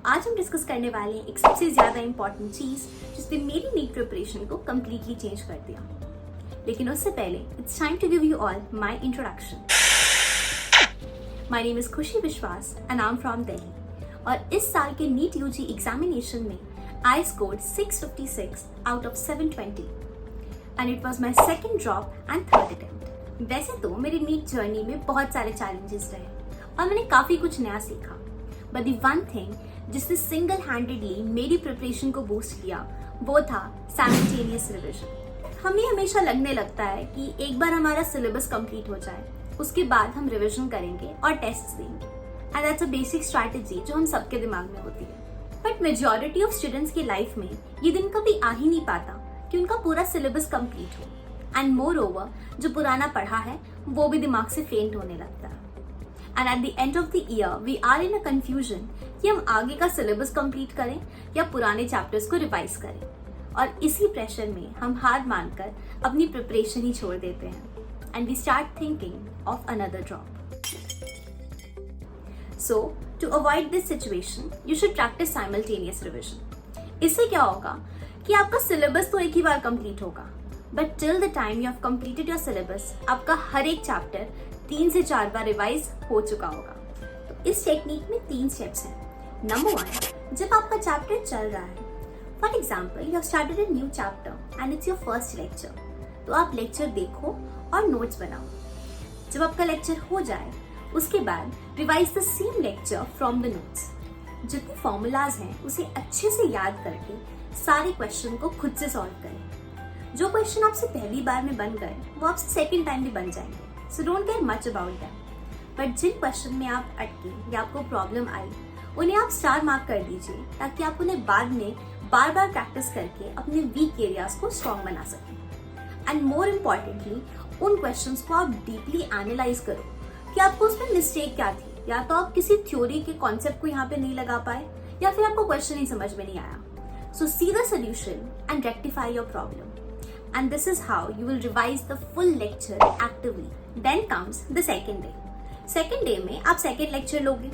आज हम डिस्कस करने वाले हैं एक सबसे ज्यादा इंपॉर्टेंट चीज जिसने मेरी नीट प्रिपरेशन को कम्प्लीटली चेंज कर दिया। लेकिन उससे पहले it's time to give you all my introduction. My name is Khushi Vishwas and I am from Delhi और इस साल के नीट यूजी एग्जामिनेशन में I scored 656 out of 720 and it was my second drop and third attempt. वैसे तो मेरी NEET journey में बहुत सारे चैलेंजेस रहे और मैंने काफी कुछ नया सीखा, बट द वन थिंग जिसने सिंगल हैंडेडली मेरी प्रिपरेशन को बूस्ट किया वो था साइमल्टेनियस रिविजन। हमें हमेशा लगने लगता है कि एक बार हमारा सिलेबस कंप्लीट हो जाए उसके बाद हम रिविजन करेंगे और टेस्ट देंगे, and that's a basic strategy जो हम सबके दिमाग में होती है। बट मेजॉरिटी ऑफ स्टूडेंट्स की लाइफ में ये दिन कभी आ ही नहीं पाता कि उनका पूरा सिलेबस कंप्लीट हो, एंड मोर ओवर जो पुराना पढ़ा है वो भी दिमाग से फेंट होने लगता है। And at the end of the year we are in a confusion कि हम आगे का सिलेबस कंप्लीट करें या पुराने चैप्टर्स को रिवाइज करें, और इसी प्रेशर में हम हार मानकर अपनी प्रिपरेशन ही छोड़ देते हैं and we start thinking of another drop. So to avoid this situation you should practise simultaneous revision. इससे क्या होगा कि आपका सिलेबस तो एक ही बार कंप्लीट होगा, but till the time you have completed your syllabus आपका हर एक चैप्टर 3 से 4 बार रिवाइज हो चुका होगा। तो इस टेक्निक में 3 स्टेप्स हैं। नंबर 1, जब आपका चैप्टर चल रहा है, for example you have started a new chapter and it's your first lecture, तो आप लेक्चर देखो और नोट्स बनाओ। जब आपका लेक्चर हो जाए उसके बाद revise the same lecture from the notes. जितने फॉर्मूलाज हैं उसे अच्छे से याद करके सारे क्वेश्चन को खुद से सॉल्व करें। जो क्वेश्चन आपसे पहली बार में बन गए वो आपसे सेकेंड टाइम भी बन जाएंगे, so don't care much about that. But जिन क्वेश्चन में आप अटके या आपको प्रॉब्लम आई उन्हें आप स्टार मार्क कर दीजिए ताकि आप उन्हें बाद में बार बार प्रैक्टिस करके अपने वीक एरियाज को स्ट्रॉन्ग बना सकें। एंड मोर इम्पॉर्टेंटली उन क्वेश्चंस को आप डीपली एनालाइज करो कि आपको उसमें मिस्टेक क्या थी, या तो आप किसी थ्योरी के कॉन्सेप्ट को यहाँ पे नहीं लगा पाए या फिर आपको क्वेश्चन ही समझ में नहीं आया। So see the solution and rectify your problem, and this is how you will revise the full lecture actively. Then comes the second day. Second day में आप second lecture लोगे,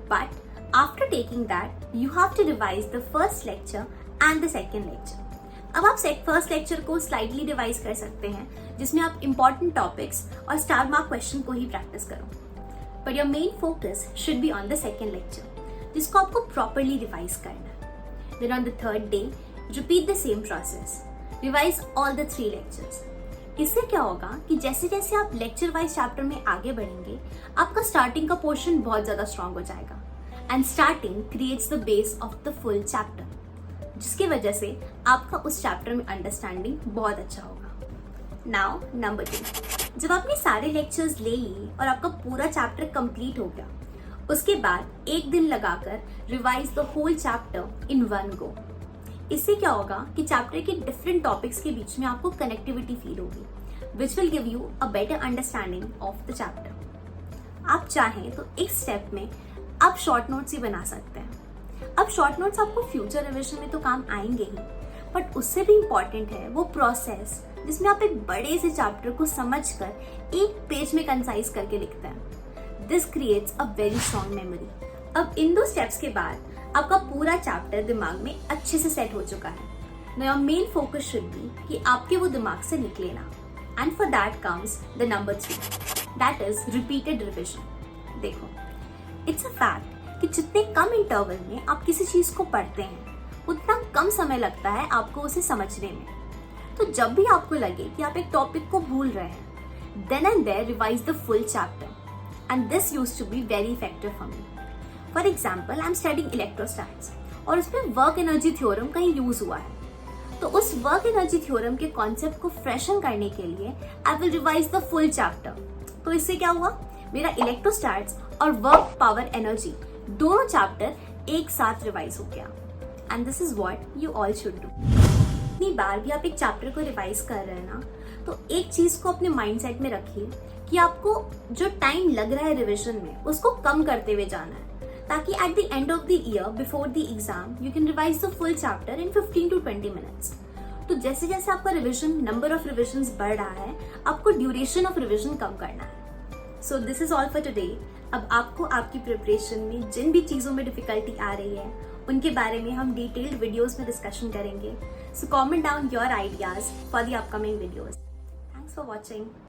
but after taking that you have to revise the first lecture and the second lecture. अब आप first lecture को slightly revise कर सकते हैं जिसमें आप important topics और star mark question को ही practice करो, but your main focus should be on the second lecture जिसको आपको properly revise करना है. Then on the third day repeat the same process. Revise all the 3 lectures. इससे क्या होगा कि जैसे जैसे आप लेक्चर वाइज चैप्टर में आगे बढ़ेंगे आपका स्टार्टिंग का पोर्शन बहुत ज्यादा स्ट्रॉन्ग हो जाएगा, and starting creates the base of the full chapter, जिसकी वजह से आपका उस चैप्टर में अंडरस्टैंडिंग बहुत अच्छा होगा। नाउ नंबर 2, जब आपने सारे लेक्चर्स ले लिए और आपका पूरा चैप्टर कंप्लीट हो गया उसके बाद एक दिन लगाकर revise the whole chapter in one go. इससे क्या होगा कि चैप्टर के डिफरेंट टॉपिक्स के बीच में आपको कनेक्टिविटी फील होगी, which will give you a better understanding of the chapter. आप चाहें तो इस स्टेप में आप शॉर्ट नोट्स ही बना सकते हैं। अब शॉर्ट नोट्स आपको फ्यूचर रिविजन में तो काम आएंगे ही, बट उससे भी इम्पॉर्टेंट है वो प्रोसेस जिसमें आप एक बड़े से चैप्टर को समझकर एक पेज में कंसाइज करके लिखते हैं। This creates a very strong memory. अब इन 2 स्टेप्स के बाद आपका पूरा चैप्टर दिमाग में अच्छे से सेट हो चुका है। Now your main focus should be कि आपके वो दिमाग से निकले ना, and for that comes the number 3, that is repeated revision. देखो, it's a fact कि जितने कम इंटरवल में आप किसी चीज को पढ़ते हैं उतना कम समय लगता है आपको उसे समझने में। तो जब भी आपको लगे कि आप एक टॉपिक को भूल रहे हैं, then and there revise the full chapter, and this used to be very effective for me. For example I am studying electrostatics और उसमें वर्क एनर्जी थ्योरम कहीं यूज हुआ है, तो उस वर्क एनर्जी थ्योरम के कॉन्सेप्ट को फ्रेशन करने के लिए I will revise the full chapter. तो इससे क्या हुआ, मेरा इलेक्ट्रोस्टैट्स और वर्क पावर एनर्जी दोनों चैप्टर एक साथ रिवाइज हो गया, and this is what you all should do. इतनी बार भी आप एक चैप्टर को रिवाइज कर रहे हैं ना, तो एक चीज को अपने माइंडसेट में रखिए कि आपको जो टाइम लग रहा है रिविजन में उसको कम करते हुए जाना है, ताकि eight the end of the year before the exam you can revise the full chapter in 15 to 20 minutes. तो जैसे जैसे आपका रिविजन नंबर ऑफ रिविजन्स बढ़ रहा है आपको ड्यूरेशन ऑफ रिविजन कम करना है। So this is all for today. अब आपको आपकी प्रिपरेशन में जिन भी चीज़ों में डिफिकल्टी आ रही है उनके बारे में हम डिटेल्ड वीडियोस में डिस्कशन करेंगे. So comment down your ideas for the upcoming videos. Thanks for watching.